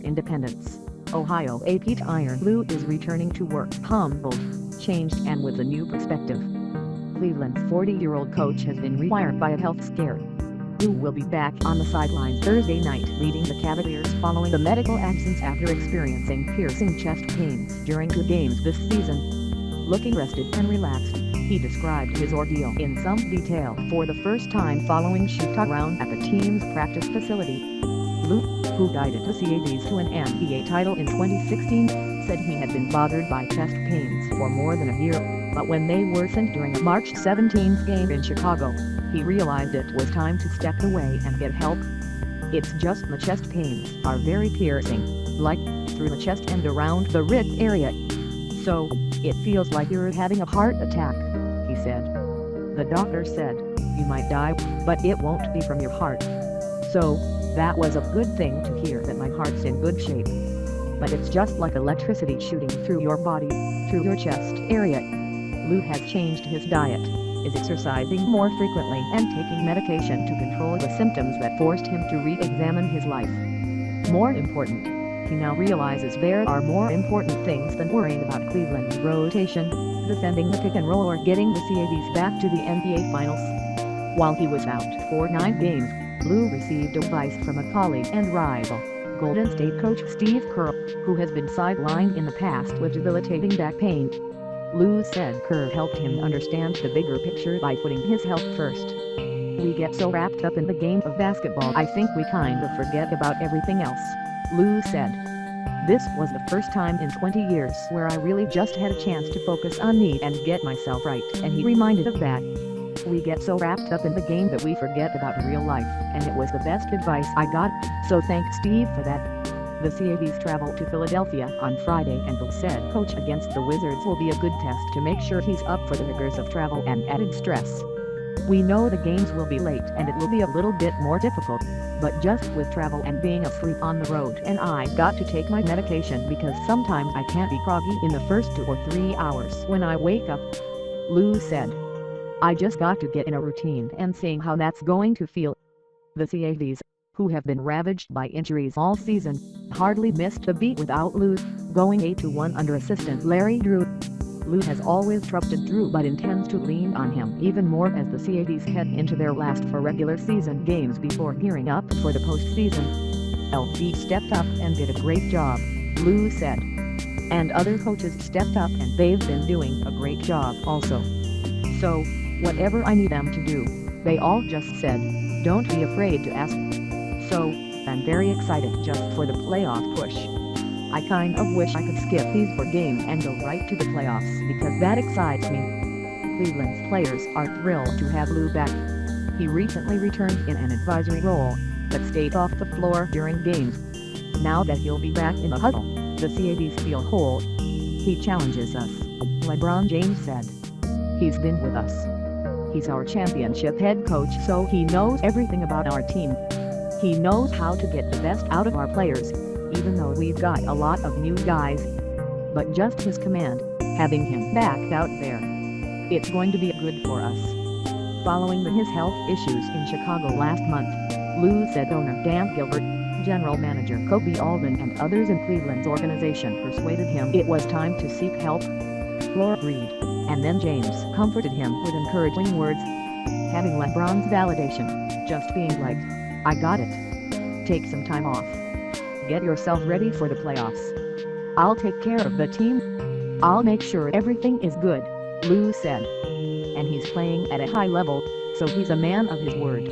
Independence, Ohio. A Pete Iron Lou is returning to work humbled, changed and with a new perspective. Cleveland's 40-year-old coach has been rewired by a health scare. Lou will be back on the sidelines Thursday night leading the Cavaliers following a medical absence after experiencing piercing chest pains during 2 games this season. Looking rested and relaxed, he described his ordeal in some detail for the first time following shoot-around at the team's practice facility. Lou, who guided the Cavaliers to an NBA title in 2016, said he had been bothered by chest pains for more than a year, but when they worsened during a March 17 game in Chicago, he realized it was time to step away and get help. "It's just the chest pains are very piercing, like through the chest and around the rib area. So, it feels like you're having a heart attack," he said. "The doctor said, you might die, but it won't be from your heart. So, that was a good thing to hear that my heart's in good shape. But it's just like electricity shooting through your body, through your chest area." Lou has changed his diet, is exercising more frequently and taking medication to control the symptoms that forced him to re-examine his life. More important, he now realizes there are more important things than worrying about Cleveland's rotation, defending the pick and roll or getting the Cavs back to the NBA Finals. While he was out for 9 games, Lou received advice from a colleague and rival, Golden State coach Steve Kerr, who has been sidelined in the past with debilitating back pain. Lou said Kerr helped him understand the bigger picture by putting his health first. "We get so wrapped up in the game of basketball I think we kind of forget about everything else," Lou said. "This was the first time in 20 years where I really just had a chance to focus on me and get myself right," and he reminded of that. "We get so wrapped up in the game that we forget about real life, and it was the best advice I got, so thanks Steve for that." The Cavs travel to Philadelphia on Friday and the said coach against the Wizards will be a good test to make sure he's up for the rigors of travel and added stress. "We know the games will be late and it will be a little bit more difficult, but just with travel and being a freak on the road and I got to take my medication because sometimes I can't be groggy in the first 2 or 3 hours when I wake up," Lou said. "I just got to get in a routine and seeing how that's going to feel." The Cavs, who have been ravaged by injuries all season, hardly missed a beat without Lou, going 8-1 under assistant Larry Drew. Lou has always trusted Drew but intends to lean on him even more as the Cavs head into their last 4 regular season games before gearing up for the postseason. "LG stepped up and did a great job," Lou said. "And other coaches stepped up and they've been doing a great job also. So, whatever I need them to do, they all just said, don't be afraid to ask. So, I'm very excited just for the playoff push. I kind of wish I could skip these 4 games and go right to the playoffs because that excites me." Cleveland's players are thrilled to have Lou back. He recently returned in an advisory role, but stayed off the floor during games. Now that he'll be back in the huddle, the Cavs feel whole. "He challenges us," LeBron James said. "He's been with us. He's our championship head coach so he knows everything about our team. He knows how to get the best out of our players, even though we've got a lot of new guys. But just his command, having him back out there, it's going to be good for us." Following his health issues in Chicago last month, Lou said owner Dan Gilbert, general manager Kobe Alden and others in Cleveland's organization persuaded him it was time to seek help. Floor agreed, and then James comforted him with encouraging words. "Having LeBron's validation, just being like, I got it. Take some time off. Get yourself ready for the playoffs. I'll take care of the team. I'll make sure everything is good," Lou said. "And he's playing at a high level, so he's a man of his word."